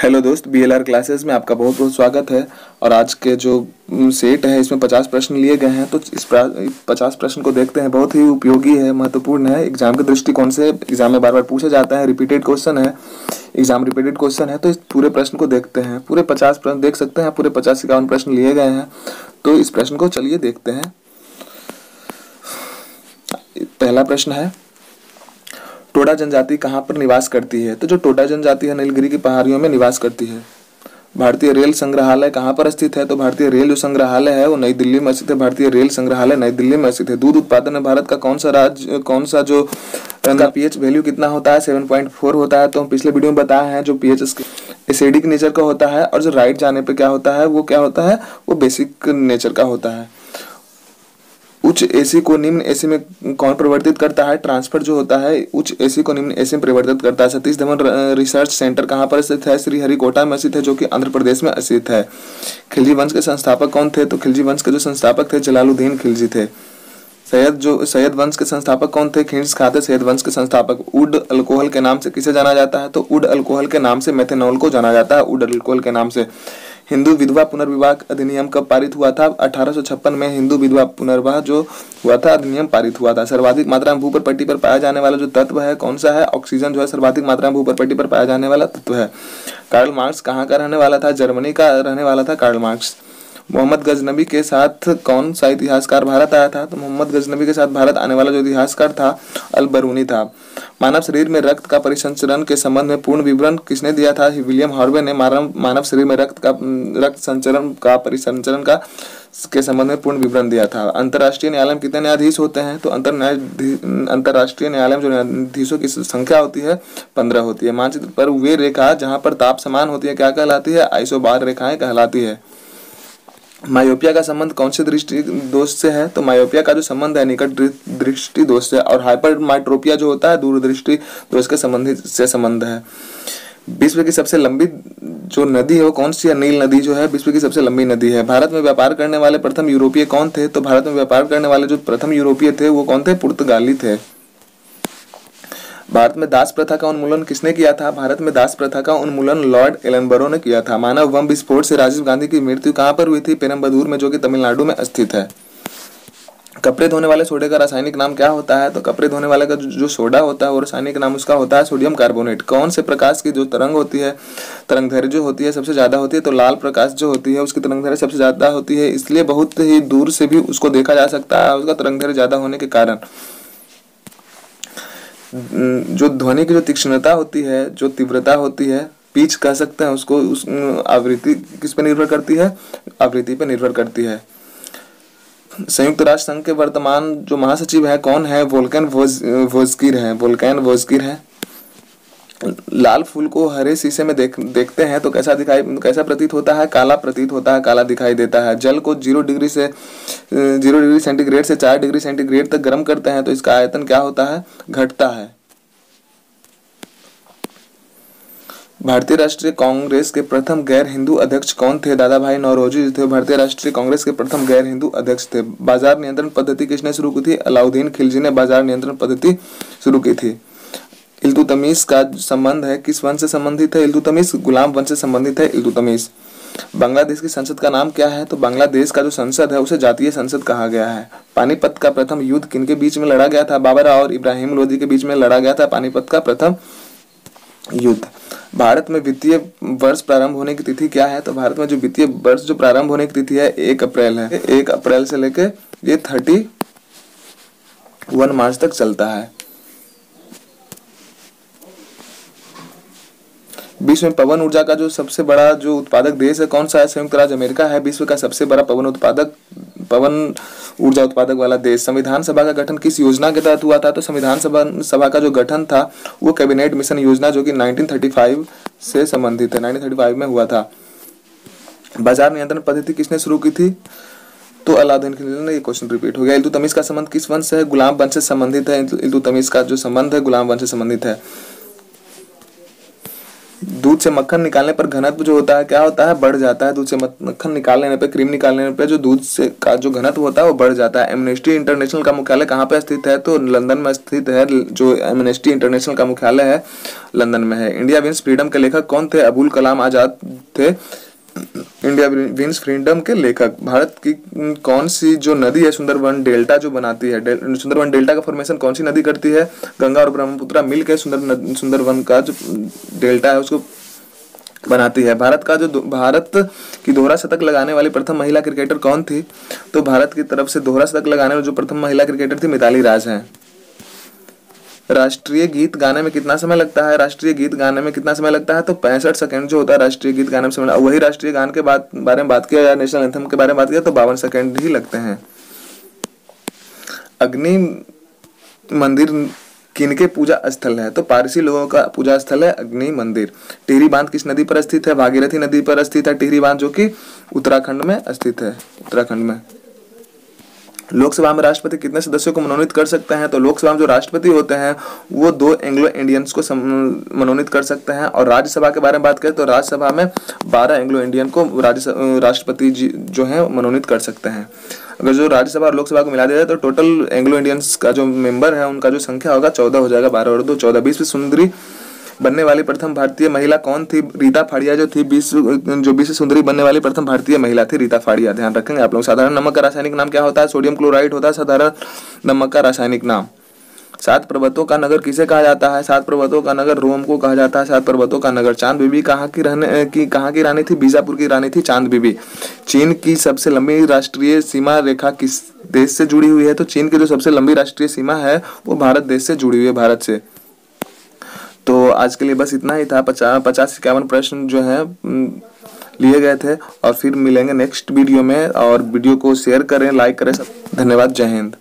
Hello दोस्त, BLR classes में आपका बहुत बहुत स्वागत है। और आज के जो सेट है इसमें 50 प्रश्न लिए गए हैं। तो इस 50 प्रश्न को देखते हैं। बहुत ही उपयोगी है, महत्वपूर्ण है। एग्जाम के दृष्टिकोण से एग्जाम में बार बार पूछा जाता है, रिपीटेड क्वेश्चन है, एग्जाम रिपीटेड क्वेश्चन है। तो इस पूरे प्रश्न को देखते हैं। पूरे 50 प्रश्न देख सकते हैं, पूरे 50-51 प्रश्न लिए गए हैं। तो इस प्रश्न को चलिए देखते हैं। पहला प्रश्न है, टोडा जनजाति कहाँ पर निवास करती है? तो जो टोडा जनजाति है नीलगिरी की पहाड़ियों में निवास करती है। भारतीय रेल संग्रहालय कहाँ पर स्थित है? तो भारतीय रेल जो संग्रहालय है वो नई दिल्ली में स्थित है। भारतीय रेल संग्रहालय नई दिल्ली में स्थित है। दूध उत्पादन में भारत का कौन सा जो का पीएच वैल्यू कितना होता है? 7.4 होता है। तो हम पिछले वीडियो में बताए हैं जो पीएच एसिडिक नेचर का होता है, और जो राइट जाने पे क्या होता है वो बेसिक नेचर का होता है। उच्च एसी को निम्न एसी में कौन परिवर्तित करता है? ट्रांसफर जो होता है उच्च एसी को निम्न एसी में परिवर्तित करता है। सतीश धवन रिसर्च सेंटर कहाँ पर स्थित है? श्रीहरिकोटा में स्थित है, जो कि आंध्र प्रदेश में स्थित है। खिलजी वंश के संस्थापक कौन थे? तो खिलजी वंश के जो संस्थापक थे जलालुद्दीन खिलजी थे। सैयद वंश के संस्थापक कौन थे? खिंड्स खां थे सैयद वंश के संस्थापक। वुड अल्कोहल के नाम से किसे जाना जाता है? तो वुड अल्कोहल के नाम से मेथेनॉल को जाना जाता है, वुड अल्कोहल के नाम से। हिंदू विधवा पुनर्विवाह अधिनियम कब पारित हुआ था? 1856 में हिंदू विधवा पुनर्विवाह जो हुआ था अधिनियम पारित हुआ था। सर्वाधिक मात्रा में भू पर पट्टी पर पाया जाने वाला जो तत्व है कौन सा है? ऑक्सीजन जो है सर्वाधिक मात्रा में भू पर पट्टी पर पाया जाने वाला तत्व है। कार्ल मार्क्स कहाँ का रहने वाला था? जर्मनी का रहने वाला था कार्ल मार्क्स। मोहम्मद गजनबी के साथ कौन सा इतिहासकार भारत आया था? तो मोहम्मद गजनबी के साथ भारत आने वाला जो इतिहासकार था अल बरूनी था। मानव शरीर में रक्त का परिसंचरण के संबंध में पूर्ण विवरण किसने दिया था? विलियम हार्वे ने मानव शरीर में रक्त संचरण का परिसंचरण के संबंध में पूर्ण विवरण दिया था। अंतर्राष्ट्रीय न्यायालय में कितने न्यायाधीश होते हैं? तो अंतर्राष्ट्रीय न्यायालय में जो न्यायाधीशों की संख्या होती है 15 होती है। मानचित्र पर वे रेखा जहाँ पर ताप समान होती है क्या कहलाती है? आइसोबार रेखाएं कहलाती है। मायोपिया का संबंध कौन से दृष्टि दोष से है? तो मायोपिया का जो संबंध है निकट दृष्टि दोष से, और हाइपरमेट्रोपिया जो होता है दूरदृष्टि दोष के संबंध है। विश्व की सबसे लंबी जो नदी है वो कौन सी है? नील नदी जो है विश्व की सबसे लंबी नदी है। भारत में व्यापार करने वाले प्रथम यूरोपीय कौन थे? तो भारत में व्यापार करने वाले जो प्रथम यूरोपीय थे वो कौन थे? पुर्तगाली थे। भारत में दास प्रथा का उन्मूलन किसने किया था? भारत में दास प्रथा का उन्मूलन लॉर्ड एलनबरो ने किया था। मानव बम विस्फोट से राजीव गांधी की मृत्यु कहाँ पर हुई थी? पेरम्बदूर में, जो कि तमिलनाडु में स्थित है। कपड़े धोने वाले सोडे का रासायनिक नाम क्या होता है? तो कपड़े धोने वाले का जो सोडा होता है वो रासायनिक नाम उसका होता है सोडियम कार्बोनेट। कौन से प्रकाश की जो तरंग होती है, तरंगदैर्घ्य जो होती है सबसे ज्यादा होती है? तो लाल प्रकाश जो होती है उसकी तरंगदैर्घ्य सबसे ज्यादा होती है, इसलिए बहुत ही दूर से भी उसको देखा जा सकता है उसका तरंगदैर्घ्य ज्यादा होने के कारण। जो ध्वनि की जो तीक्ष्णता होती है, जो तीव्रता होती है, पिच कह सकते हैं उसको, उस आवृत्ति किस पे निर्भर करती है? आवृत्ति पे निर्भर करती है। संयुक्त राष्ट्र संघ के वर्तमान जो महासचिव है कौन है? वोल्कन वोज्किर है। लाल फूल को हरे शीशे में देखते हैं तो कैसा प्रतीत होता है? काला प्रतीत होता है, काला दिखाई देता है। जल को 0 डिग्री सेंटीग्रेड से 4 डिग्री सेंटीग्रेड तक गर्म करते हैं तो इसका आयतन क्या होता है? घटता है। भारतीय राष्ट्रीय कांग्रेस के प्रथम गैर हिंदू अध्यक्ष कौन थे? दादा भाई नौरोजी थे भारतीय राष्ट्रीय कांग्रेस के प्रथम गैर हिंदू अध्यक्ष थे। बाजार नियंत्रण पद्धति किसने शुरू की थी? अलाउद्दीन खिलजी ने बाजार नियंत्रण पद्धति शुरू की थी। इल्तुतमिश का संबंध है किस वंश से संबंधित है? इल्तुतमिश गुलाम वंश से संबंधित है इल्तुतमिश। बांग्लादेश की संसद का नाम क्या है? तो बांग्लादेश का जो संसद है उसे जातीय संसद कहा गया है। पानीपत का प्रथम युद्ध किनके बीच में लड़ा गया था? बाबर और इब्राहिम लोदी के बीच में लड़ा गया था पानीपत का प्रथम युद्ध। भारत में वित्तीय वर्ष प्रारंभ होने की तिथि क्या है? तो भारत में जो वित्तीय वर्ष जो प्रारंभ होने की तिथि है 1 अप्रैल है। 1 अप्रैल से लेके ये 31 मार्च तक चलता है। विश्व में पवन ऊर्जा का जो सबसे बड़ा जो उत्पादक देश है कौन सा है? संयुक्त राज्य अमेरिका है विश्व का सबसे बड़ा पवन ऊर्जा उत्पादक वाला देश। संविधान सभा का गठन किस योजना के तहत हुआ था? तो संविधान सभा का जो गठन था वो कैबिनेट मिशन योजना जो कि 1935 से संबंधित है, 1935 में हुआ था। बाजार नियंत्रण पद्धति किसने शुरू की थी? तो अलाउद्दीन खिलजी ने। ये क्वेश्चन रिपीट हो गया। इल्तुतमिश का संबंध किस वंश से है? गुलाम वंश से संबंधित है। इल्तुतमिश का जो संबंध है गुलाम वंश से संबंधित है। दूध से मक्खन निकालने पर घनत्व जो होता है क्या होता है, बढ़ जाता है। दूध से मक्खन निकाल लेने पे, क्रीम निकाल लेने पे जो दूध से का जो घनत्व होता है वो बढ़ जाता है। एमनेस्टी इंटरनेशनल का मुख्यालय कहाँ पे स्थित है, तो लंदन में स्थित है। जो एमनेस्टी इंटरनेशनल का मुख्यालय है लंदन में है। इंडिया विंस फ्रीडम के लेखक कौन थे, अबुल कलाम आजाद थे इंडिया विंस फ्रीडम के लेखक। भारत की कौन सी जो नदी है सुंदरबन डेल्टा जो बनाती है, सुंदरबन डेल्टा का फॉर्मेशन कौन सी नदी करती है, गंगा और ब्रह्मपुत्र मिल के सुंदरबन का जो डेल्टा है उसको बनाती है। भारत की दोहरा शतक लगाने वाली प्रथम महिला क्रिकेटर कौन थी, तो भारत की तरफ से दोहरा शतक लगाने वाली जो प्रथम महिला क्रिकेटर थी मिताली राज हैं। राष्ट्रीय गीत गाने में कितना समय लगता है, राष्ट्रीय गीत गाने में कितना समय लगता है, तो 65 सेकंड जो होता है राष्ट्रीय गीत गाने में समय। वही राष्ट्रीय गान के बारे में बात किया या नेशनल एंथम के बारे में बात किया तो 52 सेकंड ही लगते हैं। अग्नि मंदिर किनके पूजा स्थल है, तो पारसी लोगों का पूजा स्थल है अग्नि मंदिर। टिहरी बांध किस नदी पर स्थित है, भागीरथी नदी पर स्थित है टिहरी बांध, जो कि उत्तराखंड में स्थित है, उत्तराखंड में। लोकसभा में राष्ट्रपति कितने सदस्यों को मनोनीत कर सकते हैं, तो लोकसभा में जो राष्ट्रपति होते हैं वो 2 एंग्लो इंडियंस को मनोनीत कर सकते हैं। और राज्यसभा के बारे में बात करें तो राज्यसभा में 12 एंग्लो इंडियन को राष्ट्रपति जी जो है मनोनीत कर सकते हैं। अगर जो राज्यसभा और लोकसभा को मिला दिया जाए तो टोटल एंग्लो इंडियंस का जो मेंबर है उनका जो संख्या होगा 14 हो जाएगा। 12 और 2 14। 20वीं सुंदरी बनने वाली प्रथम भारतीय महिला कौन थी, रीता फाड़िया जो थी 20 सुंदरी बनने वाली प्रथम भारतीय महिला थी रीता फाड़िया। ध्यान रखेंगे आप लोग। साधारण नमक का रासायनिक नाम क्या होता है, सोडियम क्लोराइड होता है साधारण नमक का रासायनिक नाम। 7 पर्वतों का नगर किसे कहा जाता है, 7 पर्वतों का नगर रोम को कहा जाता है। 7 पर्वतों का नगर। चांद बीबी कहाँ की रानी थी, बीजापुर की रानी थी चांद बीबी। चीन की सबसे लंबी राष्ट्रीय सीमा रेखा किस देश से जुड़ी हुई है, तो चीन की जो सबसे लंबी राष्ट्रीय सीमा है वो भारत देश से जुड़ी हुई है, भारत से। तो आज के लिए बस इतना ही था। 50-51 प्रश्न जो है लिए गए थे। और फिर मिलेंगे नेक्स्ट वीडियो में। और वीडियो को शेयर करें, लाइक करें। धन्यवाद। जय हिंद।